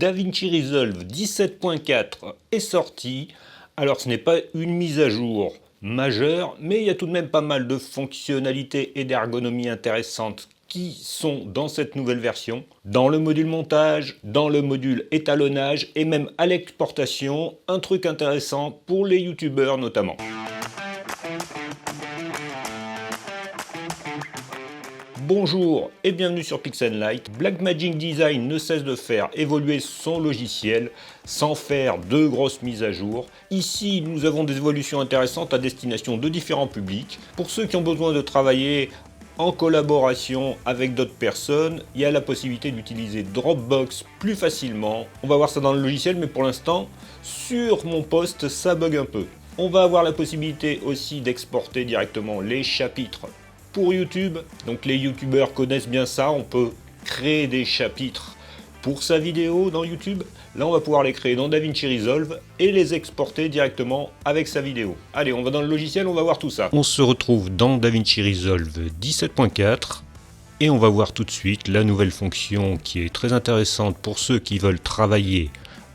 DaVinci Resolve 17.4 est sorti. Alors ce n'est pas une mise à jour majeure, mais il y a tout de même pas mal de fonctionnalités et d'ergonomie intéressantes qui sont dans cette nouvelle version, dans le module montage, dans le module étalonnage et même à l'exportation, un truc intéressant pour les youtubeurs notamment. Bonjour et bienvenue sur Pix'n'Light. Blackmagic Design ne cesse de faire évoluer son logiciel sans faire de grosses mises à jour. Ici, nous avons des évolutions intéressantes à destination de différents publics. Pour ceux qui ont besoin de travailler en collaboration avec d'autres personnes, il y a la possibilité d'utiliser Dropbox plus facilement. On va voir ça dans le logiciel, mais pour l'instant, sur mon poste, ça bug un peu. On va avoir la possibilité aussi d'exporter directement les chapitres pour YouTube. Donc les youtubeurs connaissent bien ça, on peut créer des chapitres pour sa vidéo dans YouTube. Là on va pouvoir les créer dans DaVinci Resolve et les exporter directement avec sa vidéo. Allez, on va dans le logiciel, on va voir tout ça. On se retrouve dans DaVinci Resolve 17.4 et on va voir tout de suite la nouvelle fonction qui est très intéressante pour ceux qui veulent travailler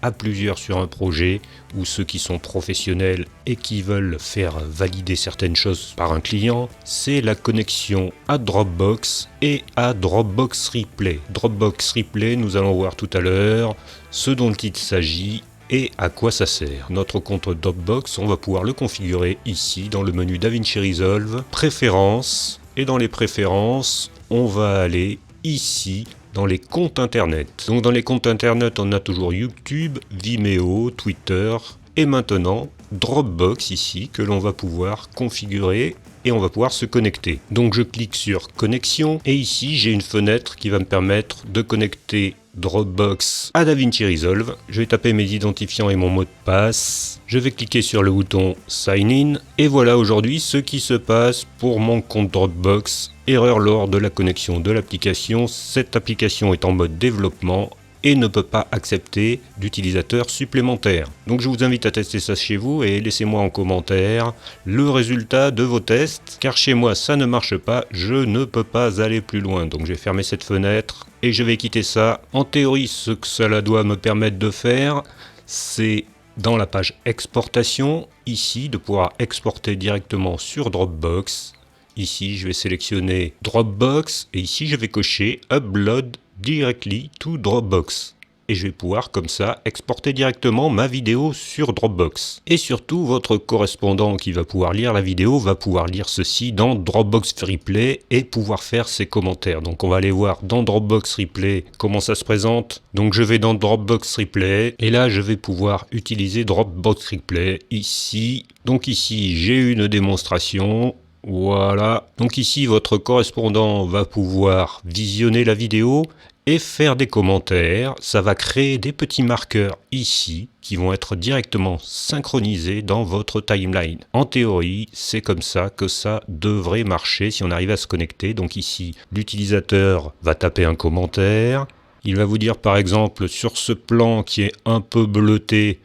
à plusieurs sur un projet, ou ceux qui sont professionnels et qui veulent faire valider certaines choses par un client, c'est la connexion à Dropbox et à Dropbox Replay. Dropbox Replay, nous allons voir tout à l'heure ce dont il s'agit et à quoi ça sert. Notre compte Dropbox, on va pouvoir le configurer ici dans le menu DaVinci Resolve, préférences, et dans les préférences, on va aller ici dans les comptes internet. Donc dans les comptes internet, on a toujours YouTube, Vimeo, Twitter et maintenant Dropbox ici que l'on va pouvoir configurer et on va pouvoir se connecter. Donc je clique sur connexion et ici j'ai une fenêtre qui va me permettre de connecter Dropbox à DaVinci Resolve. Je vais taper mes identifiants et mon mot de passe. Je vais cliquer sur le bouton Sign In et voilà aujourd'hui ce qui se passe pour mon compte Dropbox. Erreur lors de la connexion de l'application. Cette application est en mode développement et ne peut pas accepter d'utilisateurs supplémentaires. Donc je vous invite à tester ça chez vous et laissez-moi en commentaire le résultat de vos tests, car chez moi ça ne marche pas, je ne peux pas aller plus loin. Donc je vais fermer cette fenêtre et je vais quitter ça. En théorie, ce que cela doit me permettre de faire, c'est dans la page exportation, ici, de pouvoir exporter directement sur Dropbox. Ici, je vais sélectionner Dropbox et ici, je vais cocher Upload directly to Dropbox. Et je vais pouvoir, comme ça, exporter directement ma vidéo sur Dropbox. Et surtout, votre correspondant qui va pouvoir lire la vidéo va pouvoir lire ceci dans Dropbox Replay et pouvoir faire ses commentaires. Donc, on va aller voir dans Dropbox Replay comment ça se présente. Donc, je vais dans Dropbox Replay et là, je vais pouvoir utiliser Dropbox Replay ici. Donc, ici, j'ai une démonstration. Voilà, donc ici votre correspondant va pouvoir visionner la vidéo et faire des commentaires. Ça va créer des petits marqueurs ici qui vont être directement synchronisés dans votre timeline. En théorie, c'est comme ça que ça devrait marcher si on arrive à se connecter. Donc ici, l'utilisateur va taper un commentaire. Il va vous dire par exemple sur ce plan qui est un peu bleuté,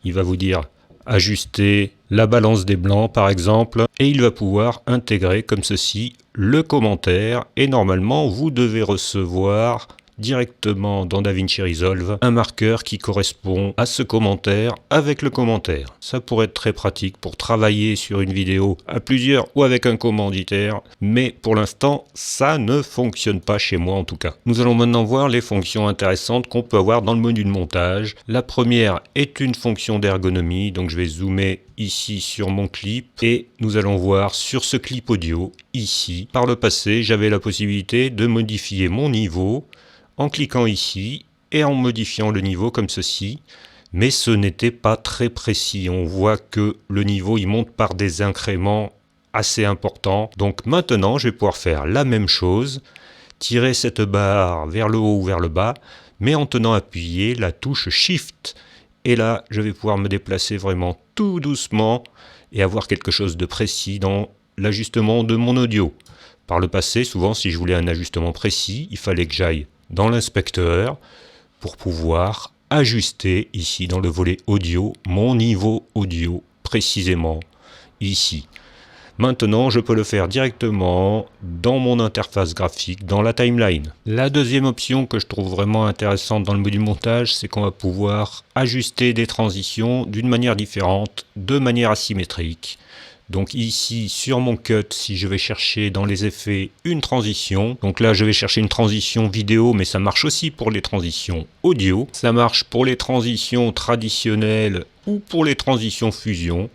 il va vous dire ajuster la balance des blancs par exemple et il va pouvoir intégrer comme ceci le commentaire et normalement vous devez recevoir directement dans DaVinci Resolve un marqueur qui correspond à ce commentaire avec le commentaire. Ça pourrait être très pratique pour travailler sur une vidéo à plusieurs ou avec un commanditaire, mais pour l'instant ça ne fonctionne pas chez moi en tout cas. Nous allons maintenant voir les fonctions intéressantes qu'on peut avoir dans le menu de montage. La première est une fonction d'ergonomie, donc je vais zoomer ici sur mon clip et nous allons voir sur ce clip audio ici. Par le passé, j'avais la possibilité de modifier mon niveau en cliquant ici et en modifiant le niveau comme ceci, mais ce n'était pas très précis. On voit que le niveau il monte par des incréments assez importants. Donc maintenant, je vais pouvoir faire la même chose, tirer cette barre vers le haut ou vers le bas, mais en tenant appuyé la touche Shift. Et là, je vais pouvoir me déplacer vraiment tout doucement et avoir quelque chose de précis dans l'ajustement de mon audio. Par le passé, souvent, si je voulais un ajustement précis, il fallait que j'aille dans l'inspecteur pour pouvoir ajuster ici dans le volet audio mon niveau audio précisément ici. Maintenant, je peux le faire directement dans mon interface graphique, dans la timeline. La deuxième option que je trouve vraiment intéressante dans le module montage, c'est qu'on va pouvoir ajuster des transitions d'une manière différente, de manière asymétrique. Donc ici, sur mon cut, si je vais chercher dans les effets une transition, donc là je vais chercher une transition vidéo, mais ça marche aussi pour les transitions audio. Ça marche pour les transitions traditionnelles ou pour les transitions fusion.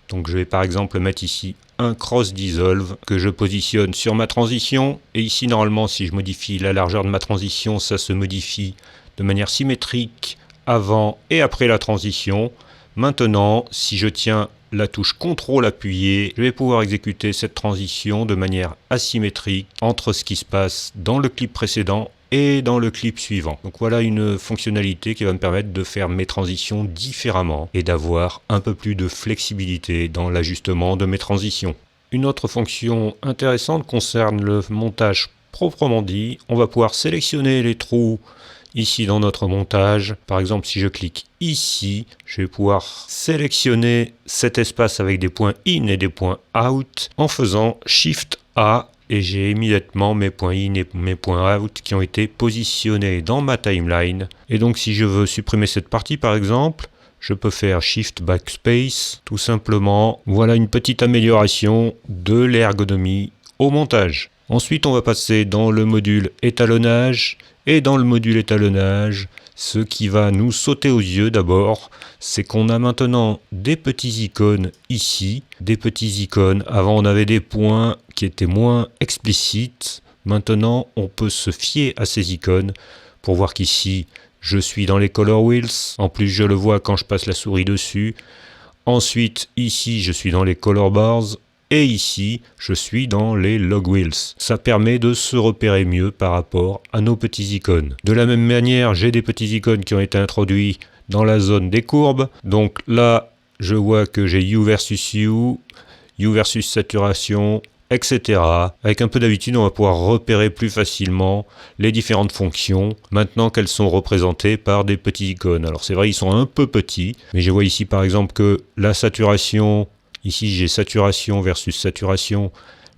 Donc je vais par exemple mettre ici un cross dissolve que je positionne sur ma transition. Et ici normalement si je modifie la largeur de ma transition, ça se modifie de manière symétrique avant et après la transition. Maintenant, si je tiens la touche CTRL appuyée, je vais pouvoir exécuter cette transition de manière asymétrique entre ce qui se passe dans le clip précédent et dans le clip suivant. Donc voilà une fonctionnalité qui va me permettre de faire mes transitions différemment et d'avoir un peu plus de flexibilité dans l'ajustement de mes transitions. Une autre fonction intéressante concerne le montage proprement dit. On va pouvoir sélectionner les trous ici dans notre montage. Par exemple, si je clique ici, je vais pouvoir sélectionner cet espace avec des points in et des points out en faisant Shift A. Et j'ai immédiatement mes points in et mes points out qui ont été positionnés dans ma timeline. Et donc si je veux supprimer cette partie par exemple, je peux faire Shift Backspace, tout simplement. Voilà une petite amélioration de l'ergonomie au montage. Ensuite on va passer dans le module étalonnage. Et dans le module étalonnage, ce qui va nous sauter aux yeux d'abord, c'est qu'on a maintenant des petits icônes ici, des petits icônes. Avant on avait des points qui étaient moins explicites. Maintenant on peut se fier à ces icônes pour voir qu'ici je suis dans les color wheels. En plus je le vois quand je passe la souris dessus. Ensuite ici je suis dans les color bars. Et ici, je suis dans les log wheels. Ça permet de se repérer mieux par rapport à nos petits icônes. De la même manière, j'ai des petits icônes qui ont été introduits dans la zone des courbes. Donc là, je vois que j'ai U versus U versus saturation, etc. Avec un peu d'habitude, on va pouvoir repérer plus facilement les différentes fonctions, maintenant qu'elles sont représentées par des petits icônes. Alors c'est vrai, ils sont un peu petits, mais je vois ici par exemple que la saturation... Ici, j'ai saturation versus saturation.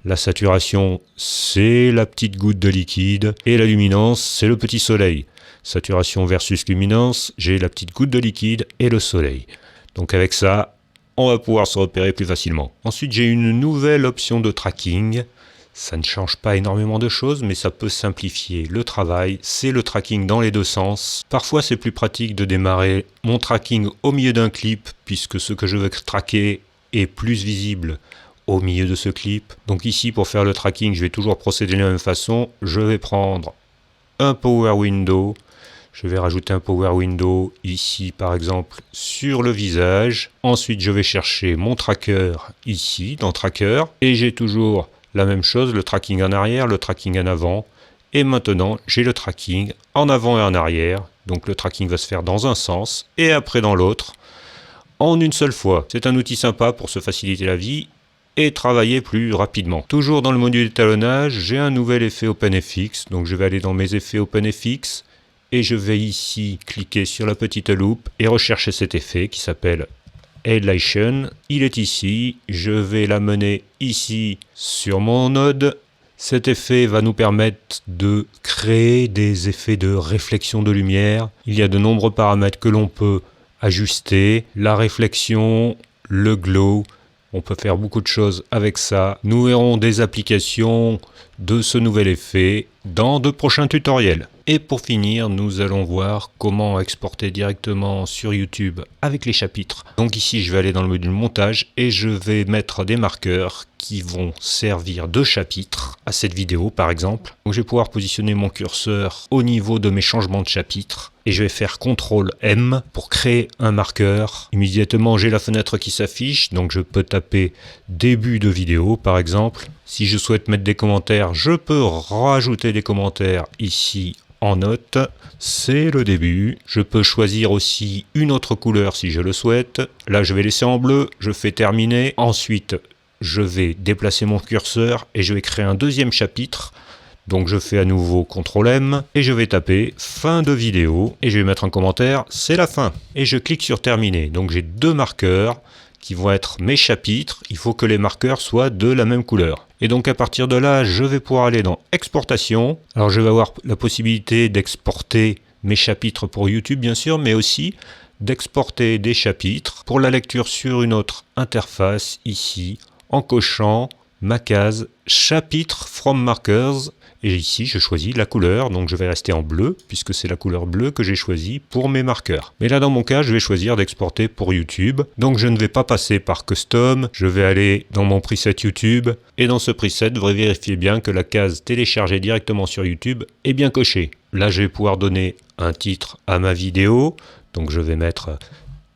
La saturation, c'est la petite goutte de liquide. Et la luminance, c'est le petit soleil. Saturation versus luminance, j'ai la petite goutte de liquide et le soleil. Donc avec ça, on va pouvoir se repérer plus facilement. Ensuite, j'ai une nouvelle option de tracking. Ça ne change pas énormément de choses, mais ça peut simplifier le travail. C'est le tracking dans les deux sens. Parfois, c'est plus pratique de démarrer mon tracking au milieu d'un clip, puisque ce que je veux traquer est plus visible au milieu de ce clip. Donc ici, pour faire le tracking, je vais toujours procéder de la même façon. Je vais prendre un Power Window. Je vais rajouter un Power Window ici, par exemple, sur le visage. Ensuite, je vais chercher mon tracker ici, dans Tracker. Et j'ai toujours la même chose, le tracking en arrière, le tracking en avant. Et maintenant, j'ai le tracking en avant et en arrière. Donc le tracking va se faire dans un sens et après dans l'autre. En une seule fois. C'est un outil sympa pour se faciliter la vie et travailler plus rapidement. Toujours dans le module étalonnage, j'ai un nouvel effet OpenFX. Donc je vais aller dans mes effets OpenFX et je vais ici cliquer sur la petite loupe et rechercher cet effet qui s'appelle Elation. Il est ici. Je vais l'amener ici sur mon node. Cet effet va nous permettre de créer des effets de réflexion de lumière. Il y a de nombreux paramètres que l'on peut ajuster, la réflexion, le glow, on peut faire beaucoup de choses avec ça. Nous verrons des applications de ce nouvel effet dans de prochains tutoriels. Et pour finir, nous allons voir comment exporter directement sur YouTube avec les chapitres. Donc ici, je vais aller dans le module montage et je vais mettre des marqueurs qui vont servir de chapitre à cette vidéo par exemple. Donc je vais pouvoir positionner mon curseur au niveau de mes changements de chapitre et je vais faire CTRL M pour créer un marqueur. Immédiatement, j'ai la fenêtre qui s'affiche, donc je peux taper début de vidéo par exemple. Si je souhaite mettre des commentaires, je peux rajouter des commentaires ici en note. C'est le début. Je peux choisir aussi une autre couleur si je le souhaite. Là, je vais laisser en bleu. Je fais terminer. Ensuite, je vais déplacer mon curseur et je vais créer un deuxième chapitre. Donc, je fais à nouveau CTRL M et je vais taper fin de vidéo et je vais mettre un commentaire. C'est la fin. Et je clique sur terminer. Donc, j'ai deux marqueurs qui vont être mes chapitres, il faut que les marqueurs soient de la même couleur. Et donc à partir de là, je vais pouvoir aller dans Exportation. Alors je vais avoir la possibilité d'exporter mes chapitres pour YouTube bien sûr, mais aussi d'exporter des chapitres pour la lecture sur une autre interface ici, en cochant ma case Chapitre from Markers. Et ici, je choisis la couleur, donc je vais rester en bleu, puisque c'est la couleur bleue que j'ai choisie pour mes marqueurs. Mais là, dans mon cas, je vais choisir d'exporter pour YouTube. Donc je ne vais pas passer par Custom, je vais aller dans mon preset YouTube. Et dans ce preset, vous vérifiez bien que la case télécharger directement sur YouTube est bien cochée. Là, je vais pouvoir donner un titre à ma vidéo. Donc je vais mettre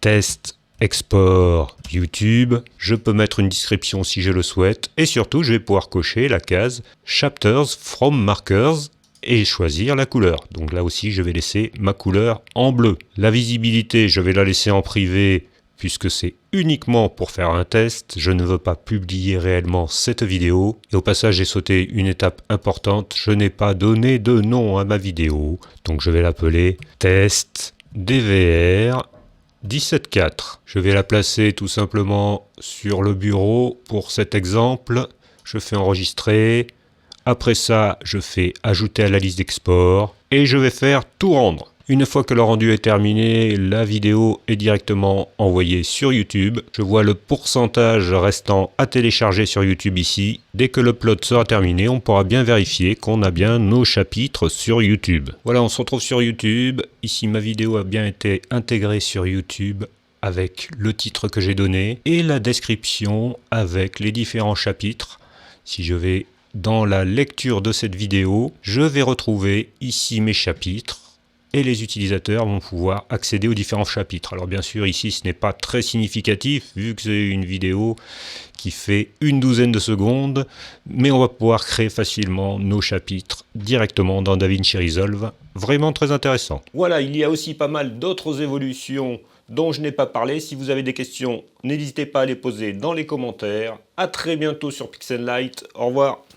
Test Export YouTube, je peux mettre une description si je le souhaite, et surtout je vais pouvoir cocher la case Chapters from Markers et choisir la couleur. Donc là aussi je vais laisser ma couleur en bleu. La visibilité, je vais la laisser en privé puisque c'est uniquement pour faire un test, je ne veux pas publier réellement cette vidéo. Et au passage, j'ai sauté une étape importante, je n'ai pas donné de nom à ma vidéo, donc je vais l'appeler Test DVR 17.4. Je vais la placer tout simplement sur le bureau pour cet exemple. Je fais enregistrer. Après ça, je fais ajouter à la liste d'export et je vais faire tout rendre. Une fois que le rendu est terminé, la vidéo est directement envoyée sur YouTube. Je vois le pourcentage restant à télécharger sur YouTube ici. Dès que l'upload sera terminé, on pourra bien vérifier qu'on a bien nos chapitres sur YouTube. Voilà, on se retrouve sur YouTube. Ici, ma vidéo a bien été intégrée sur YouTube avec le titre que j'ai donné et la description avec les différents chapitres. Si je vais dans la lecture de cette vidéo, je vais retrouver ici mes chapitres. Et les utilisateurs vont pouvoir accéder aux différents chapitres. Alors bien sûr, ici, ce n'est pas très significatif, vu que c'est une vidéo qui fait une douzaine de secondes, mais on va pouvoir créer facilement nos chapitres directement dans DaVinci Resolve. Vraiment très intéressant. Voilà, il y a aussi pas mal d'autres évolutions dont je n'ai pas parlé. Si vous avez des questions, n'hésitez pas à les poser dans les commentaires. À très bientôt sur Pixel Light. Au revoir.